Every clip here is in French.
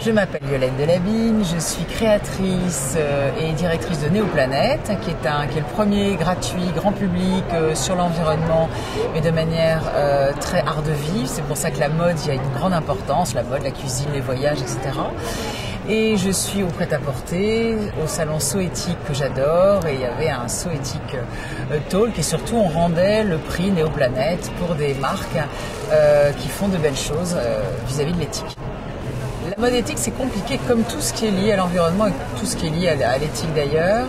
Je m'appelle Violaine Delabine, je suis créatrice et directrice de Néoplanète, qui est le premier gratuit, grand public sur l'environnement, mais de manière très art de vivre. C'est pour ça que la mode, il y a une grande importance, la mode, la cuisine, les voyages, etc. Et je suis au prêt-à-porter, au salon Soétique que j'adore, et il y avait un Soétique Talk, et surtout on rendait le prix Néoplanète pour des marques qui font de belles choses vis-à-vis de l'éthique. La mode éthique, c'est compliqué comme tout ce qui est lié à l'environnement et tout ce qui est lié à l'éthique d'ailleurs.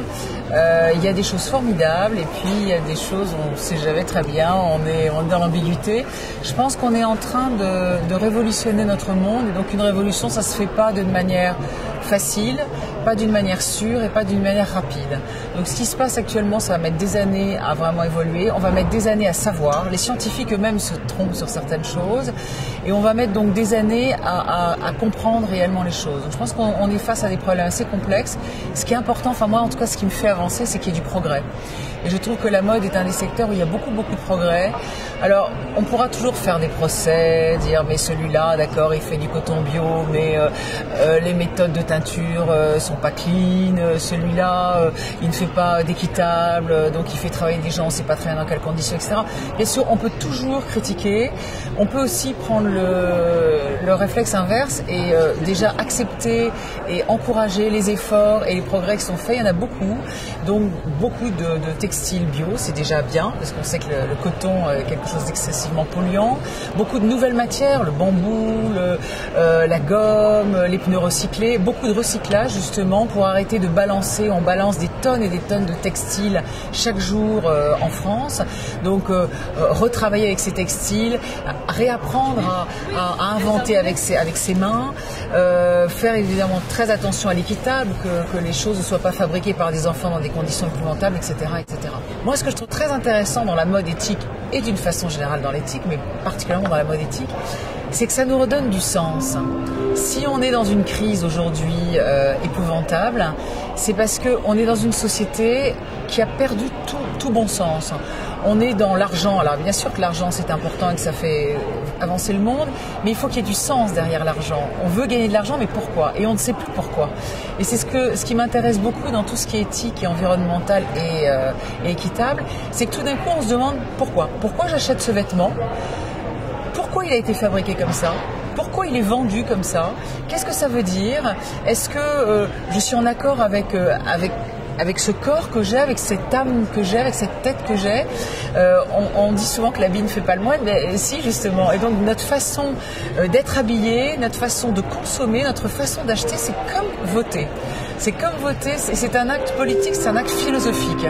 Il y a des choses formidables et puis il y a des choses où on ne sait jamais très bien, on est dans l'ambiguïté. Je pense qu'on est en train de révolutionner notre monde, et donc une révolution, ça ne se fait pas d'une manière facile, pas d'une manière sûre et pas d'une manière rapide. Donc ce qui se passe actuellement, ça va mettre des années à vraiment évoluer, on va mettre des années à savoir, les scientifiques eux-mêmes se trompent sur certaines choses, et on va mettre donc des années à comprendre réellement les choses. Donc je pense qu'on est face à des problèmes assez complexes. Ce qui est important, enfin moi en tout cas ce qui me fait avancer, c'est qu'il y ait du progrès. Et je trouve que la mode est un des secteurs où il y a beaucoup de progrès. Alors, on pourra toujours faire des procès, dire mais celui-là, d'accord, il fait du coton bio, mais les méthodes de teinture sont pas clean, celui-là, il ne fait pas d'équitable, donc il fait travailler des gens, on ne sait pas très bien dans quelles conditions, etc. Bien sûr, on peut toujours critiquer, on peut aussi prendre le réflexe inverse et déjà accepter et encourager les efforts et les progrès qui sont faits. Il y en a beaucoup, donc beaucoup de textiles bio, c'est déjà bien, parce qu'on sait que le coton est quelque chose d'excessivement polluant. Beaucoup de nouvelles matières, le bambou, la gomme, les pneus recyclés, beaucoup de recyclage justement pour arrêter de balancer. On balance des tonnes et des tonnes de textiles chaque jour en France. Donc retravailler avec ces textiles, réapprendre à inventer avec ses mains, faire évidemment très attention à l'équitable, que les choses ne soient pas fabriquées par des enfants dans des conditions épouvantables, etc., etc. Moi, ce que je trouve très intéressant dans la mode éthique et d'une façon générale dans l'éthique, mais particulièrement dans la mode éthique, c'est que ça nous redonne du sens. Si on est dans une crise aujourd'hui épouvantable, c'est parce qu'on est dans une société qui a perdu tout bon sens. On est dans l'argent. Alors bien sûr que l'argent c'est important et que ça fait avancer le monde, mais il faut qu'il y ait du sens derrière l'argent. On veut gagner de l'argent, mais pourquoi? Et on ne sait plus pourquoi. Et c'est ce qui m'intéresse beaucoup dans tout ce qui est éthique et environnemental et équitable, c'est que tout d'un coup on se demande pourquoi. Pourquoi j'achète ce vêtement? Pourquoi il a été fabriqué comme ça? Pourquoi il est vendu comme ça? Qu'est-ce que ça veut dire? Est-ce que je suis en accord avec ce corps que j'ai, avec cette âme que j'ai, avec cette tête que j'ai? On dit souvent que l'habit ne fait pas le moine, mais si justement. Et donc notre façon d'être habillé, notre façon de consommer, notre façon d'acheter, c'est comme voter. C'est comme voter, c'est un acte politique, c'est un acte philosophique.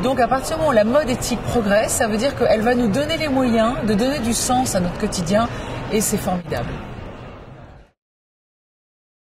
Donc à partir du moment où la mode éthique progresse, ça veut dire qu'elle va nous donner les moyens de donner du sens à notre quotidien, et c'est formidable.